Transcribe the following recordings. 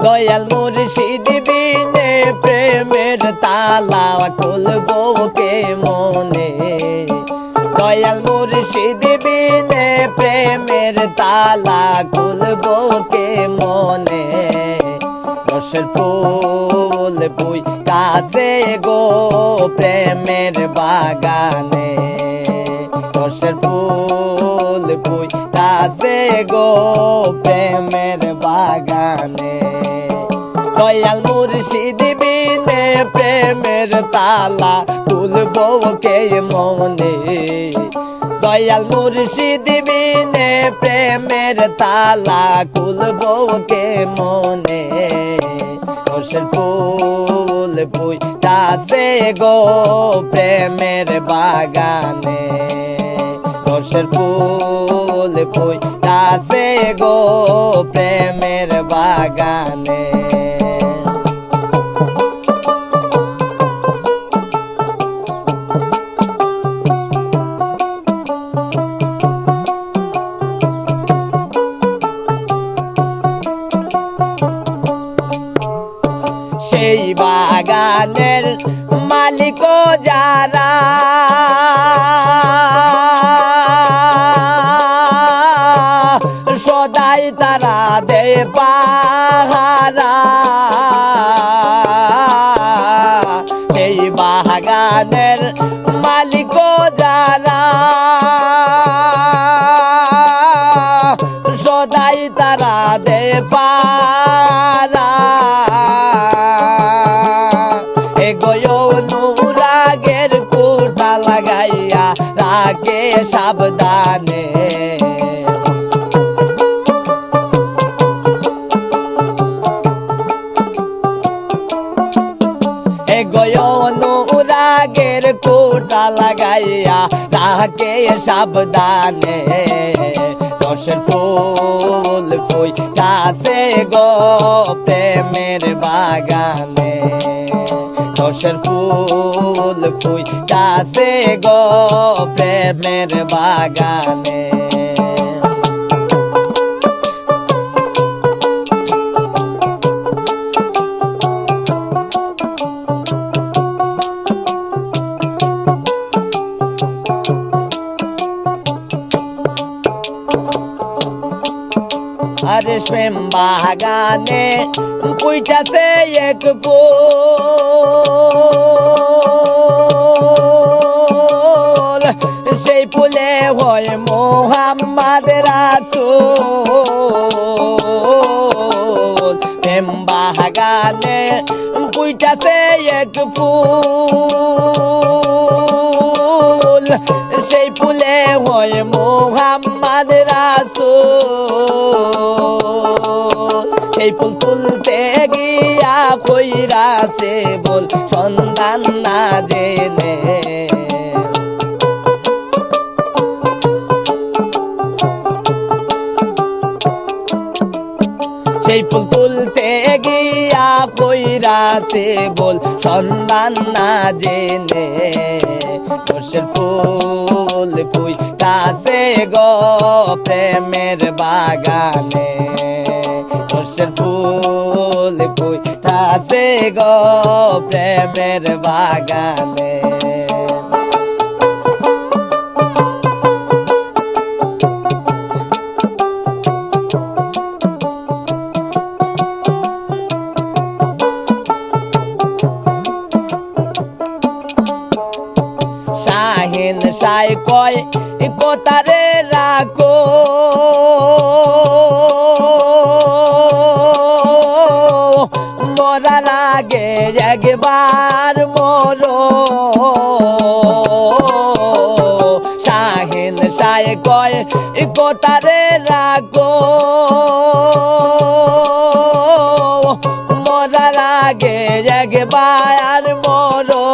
দয়াল মুর্শিদ বিনে প্রেমের তালা খুলবো কে মনে দয়াল মুর্শিদ বিনে প্রেমের তালা খুলবো কে মনে রসের ফুল পুই কাছে গো প্রেমের বাগানে রসের ফুল পুই কাছে গো প্রেমের বাগানে দয়াল মুর্শিদ বিনে প্রেমের তালা খুলবো কে মনে দয়াল মুর্শিদ বিনে প্রেমের তালা খুলবো কে মনে রসের ফুল পুই কাছে গো প্রেমের বাগানে রসের ফুল পুই কাছে গো প্রেমের বাগানে সেই বাগানের মালিক যারা সদাই তারা দে পাহারা সেই বাগানের মালিক যারা সদাই তারা দে পাহারা অনুরাগের কোটা লাগাইয়া রাখে সাবধানে অনুরাগের কোটা লাগাইয়া রাখে সাবধানে রসের ফুল পুই কাছে গো প্রেমের বাগানে রসের ফুল পুই কাছে গো প্রেমের বাগানে আরে প্রেম বাগানে পুইটাছে এক ফুল সেই ফুলে হয় মোহাম্মদ রাসূল প্রেম বাগানে পুইটাছে এক ফুল সেই ফুলে হয় মোহাম্মদ রাসূল সেই ফুল তুলতে গিয়া কইরাছে বল সন্ধান না জেনে সেই ফুল তুলতে গিয়া কইরাছে বল সন্ধান না জেনে রসের ফুল পুই কাছে গো প্রেমের বাগানে রসের ফুল পুই কাছে গো প্রেমের বাগানে শাহিন সাই কয় কোতারে রাখো মরার আগে একবার মরো শাহিন সাই কয় কোতারে রাখো মরার আগে একবার মরো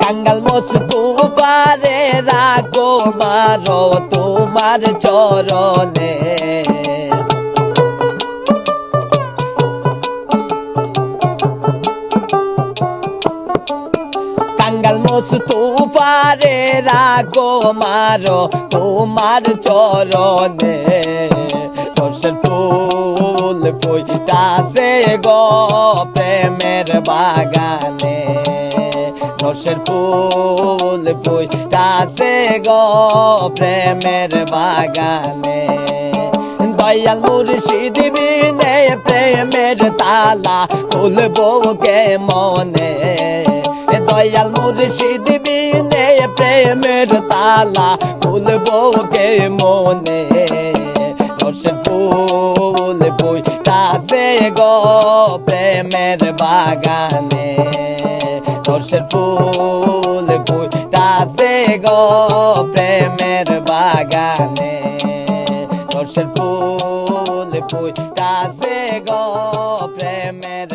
কাঙ্গাল মস্তু পারে রাখো মারো তোমার চরণে কাঙ্গাল মস্তু পারে রাখো মারো তোমার চরণে রসের ফুল ফুইটাছে গো প্রেমের বাগানে রসের ফুল ফুইটাছে গো প্রেমের বাগানে দয়াল মুর্শিদ বিনে প্রেমের তালা খুলবো কে মনে দয়াল মুর্শিদ বিনে প্রেমের তালা খুলবো কে মনে রসের ফুল ফুইটাছে গো প্রেমের বাগানে রসের ফুল ফুইটাছে গো প্রেমের বাগানে রসের ফুল ফুইটাছে গো প্রেমের